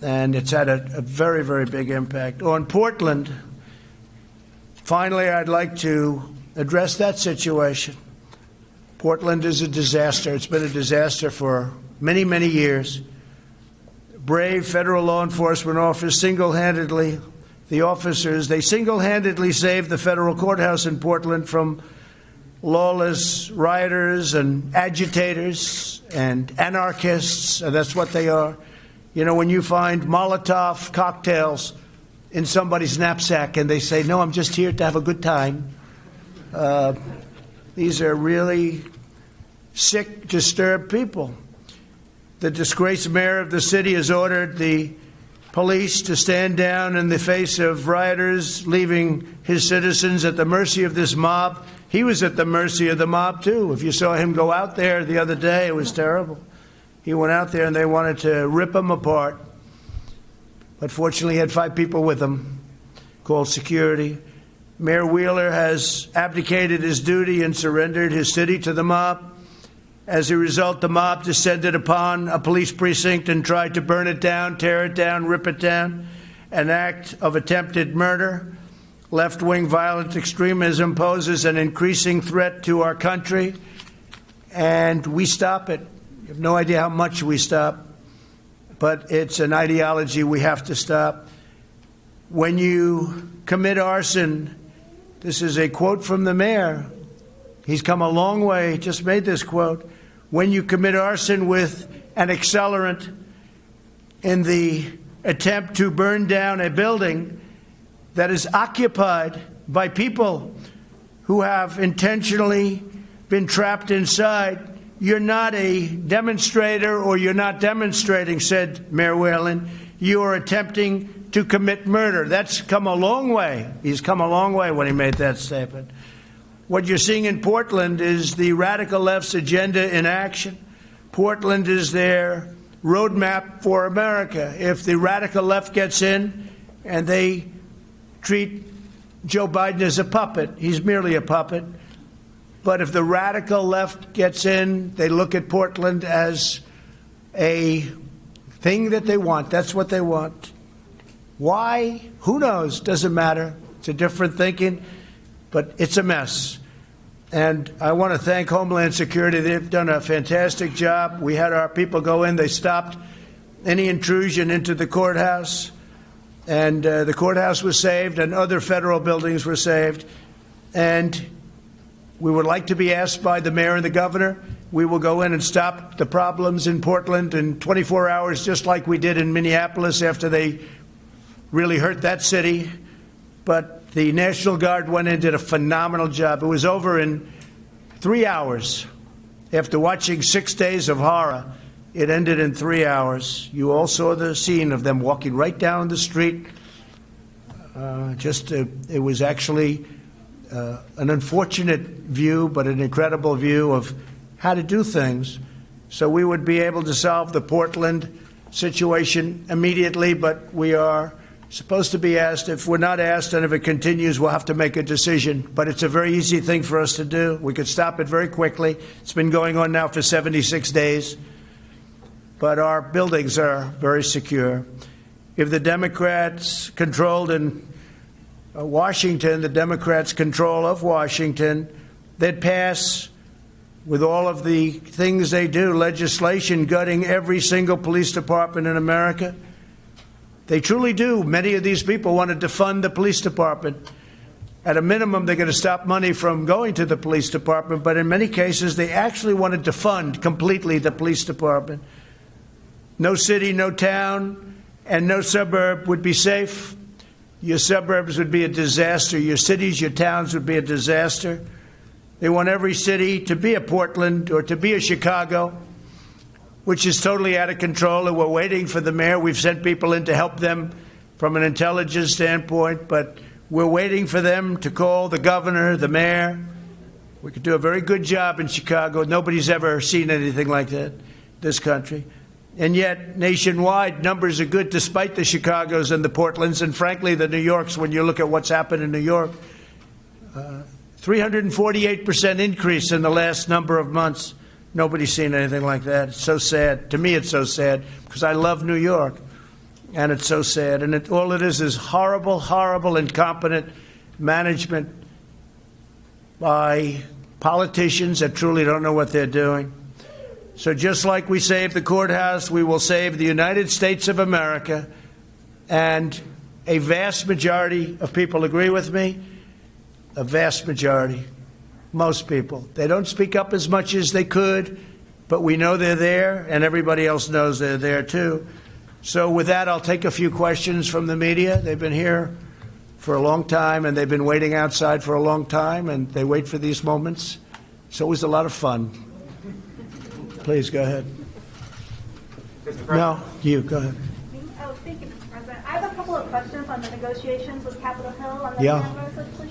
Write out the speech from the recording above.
and it's had a very, very big impact. On Portland, finally, I'd like to address that situation. Portland is a disaster. It's been a disaster for many, many years. Brave federal law enforcement officers single-handedly saved the federal courthouse in Portland from lawless rioters and agitators and anarchists, and that's what they are. You know, when you find Molotov cocktails in somebody's knapsack and they say, no, I'm just here to have a good time. These are really sick, disturbed people. The disgraced mayor of the city has ordered the police to stand down in the face of rioters, leaving his citizens at the mercy of this mob. He was at the mercy of the mob, too. If you saw him go out there the other day, it was terrible. He went out there and they wanted to rip him apart. But fortunately, he had 5 people with him, called security. Mayor Wheeler has abdicated his duty and surrendered his city to the mob. As a result, the mob descended upon a police precinct and tried to burn it down, tear it down, rip it down, an act of attempted murder. Left-wing violent extremism poses an increasing threat to our country, and we stop it. You have no idea how much we stop, but it's an ideology we have to stop. When you commit arson, this is a quote from the mayor. He's come a long way, just made this quote. When you commit arson with an accelerant in the attempt to burn down a building that is occupied by people who have intentionally been trapped inside, you're not a demonstrator or you're not demonstrating, said Mayor Whelan. You are attempting to commit murder. That's come a long way. He's come a long way when he made that statement. What you're seeing in Portland is the radical left's agenda in action. Portland is their roadmap for America. If the radical left gets in and they treat Joe Biden as a puppet, he's merely a puppet. But if the radical left gets in, they look at Portland as a thing that they want. That's what they want. Why? Who knows? Doesn't matter. It's a different thinking, but it's a mess. And I want to thank Homeland Security. They've done a fantastic job. We had our people go in. They stopped any intrusion into the courthouse. And the courthouse was saved and other federal buildings were saved. And we would like to be asked by the mayor and the governor. We will go in and stop the problems in Portland in 24 hours, just like we did in Minneapolis after they really hurt that city. But the National Guard went in and did a phenomenal job. It was over in 3 hours. After watching 6 days of horror, it ended in 3 hours. You all saw the scene of them walking right down the street. It was actually an unfortunate view, but an incredible view of how to do things. So we would be able to solve the Portland situation immediately, but we are supposed to be asked. If we're not asked and if it continues, we'll have to make a decision. But it's a very easy thing for us to do. We could stop it very quickly. It's been going on now for 76 days. But our buildings are very secure. If the Democrats controlled in Washington, the Democrats' control of Washington, they'd pass, with all of the things they do, legislation gutting every single police department in America. They truly do. Many of these people want to defund the police department. At a minimum, they're going to stop money from going to the police department, but in many cases, they actually want to defund completely the police department. No city, no town, and no suburb would be safe. Your suburbs would be a disaster. Your cities, your towns would be a disaster. They want every city to be a Portland or to be a Chicago, which is totally out of control, and we're waiting for the mayor. We've sent people in to help them from an intelligence standpoint, but we're waiting for them to call the governor, the mayor. We could do a very good job in Chicago. Nobody's ever seen anything like that in this country. And yet, nationwide, numbers are good despite the Chicagos and the Portlands, and frankly, the New Yorks, when you look at what's happened in New York. 348% increase in the last number of months. Nobody's seen anything like that. It's so sad. To me, it's so sad because I love New York. And it's so sad. And all it is horrible, horrible, incompetent management by politicians that truly don't know what they're doing. So just like we saved the courthouse, we will save the United States of America. And a vast majority of people agree with me. A vast majority. Most people. They don't speak up as much as they could, but we know they're there, and everybody else knows they're there too. So with that, I'll take a few questions from the media. They've been here for a long time, and they've been waiting outside for a long time, and they wait for these moments. It's always a lot of fun. Please, go ahead. No, you, go ahead. Oh, thank you, Mr. President. I have a couple of questions on the negotiations with Capitol Hill on the Yeah. coronavirus legislation.